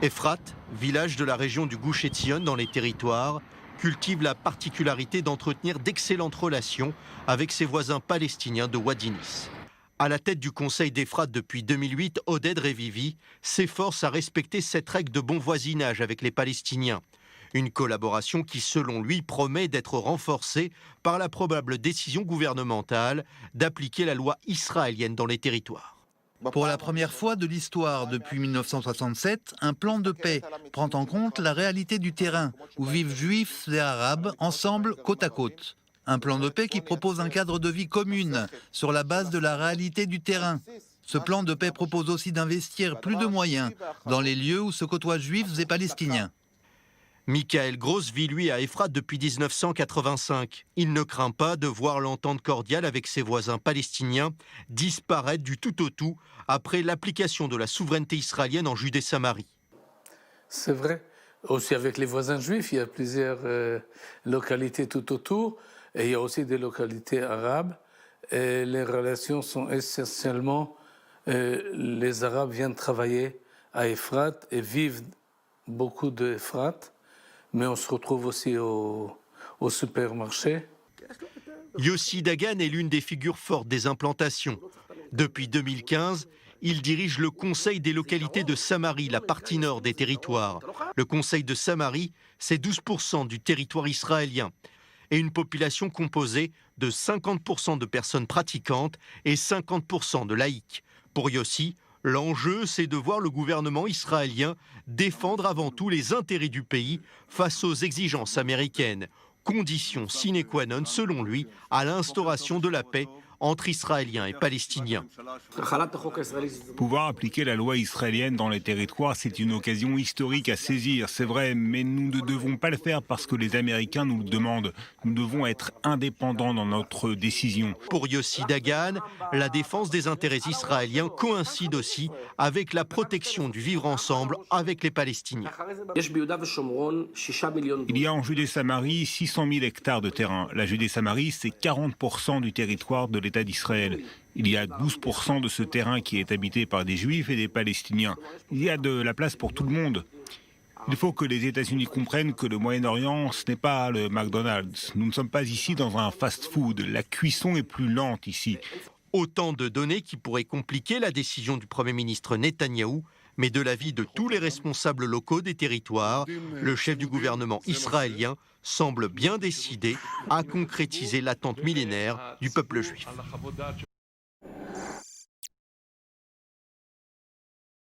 Efrat, village de la région du Gush Etzion dans les territoires, cultive la particularité d'entretenir d'excellentes relations avec ses voisins palestiniens de Wadinis. À la tête du Conseil d'Efrat depuis 2008, Oded Revivi s'efforce à respecter cette règle de bon voisinage avec les Palestiniens. Une collaboration qui, selon lui, promet d'être renforcée par la probable décision gouvernementale d'appliquer la loi israélienne dans les territoires. Pour la première fois de l'histoire depuis 1967, un plan de paix prend en compte la réalité du terrain où vivent juifs et arabes ensemble côte à côte. Un plan de paix qui propose un cadre de vie commune sur la base de la réalité du terrain. Ce plan de paix propose aussi d'investir plus de moyens dans les lieux où se côtoient juifs et palestiniens. Michael Gross vit lui à Efrat depuis 1985. Il ne craint pas de voir l'entente cordiale avec ses voisins palestiniens disparaître du tout au tout après l'application de la souveraineté israélienne en Judée-Samarie. C'est vrai. Aussi avec les voisins juifs, il y a plusieurs localités tout autour et il y a aussi des localités arabes. Et les relations sont essentiellement, les Arabes viennent travailler à Efrat et vivent beaucoup de Efrat. Mais on se retrouve aussi au supermarché. Yossi Dagan est l'une des figures fortes des implantations. Depuis 2015, il dirige le Conseil des localités de Samarie, la partie nord des territoires. Le Conseil de Samarie, c'est 12% du territoire israélien et une population composée de 50% de personnes pratiquantes et 50% de laïcs. Pour Yossi, l'enjeu, c'est de voir le gouvernement israélien défendre avant tout les intérêts du pays face aux exigences américaines, condition sine qua non, selon lui, à l'instauration de la paix entre Israéliens et Palestiniens. Pouvoir appliquer la loi israélienne dans les territoires, c'est une occasion historique à saisir, c'est vrai, mais nous ne devons pas le faire parce que les Américains nous le demandent. Nous devons être indépendants dans notre décision. Pour Yossi Dagan, la défense des intérêts israéliens coïncide aussi avec la protection du vivre ensemble avec les Palestiniens. Il y a en Judée-Samarie 600 000 hectares de terrain. La Judée-Samarie, c'est 40% du territoire de l'État d'Israël. Il y a 12% de ce terrain qui est habité par des Juifs et des Palestiniens. Il y a de la place pour tout le monde. Il faut que les États-Unis comprennent que le Moyen-Orient, ce n'est pas le McDonald's. Nous ne sommes pas ici dans un fast-food. La cuisson est plus lente ici. Autant de données qui pourraient compliquer la décision du Premier ministre Netanyahou, mais de l'avis de tous les responsables locaux des territoires, le chef du gouvernement israélien semble bien décidé à concrétiser l'attente millénaire du peuple juif.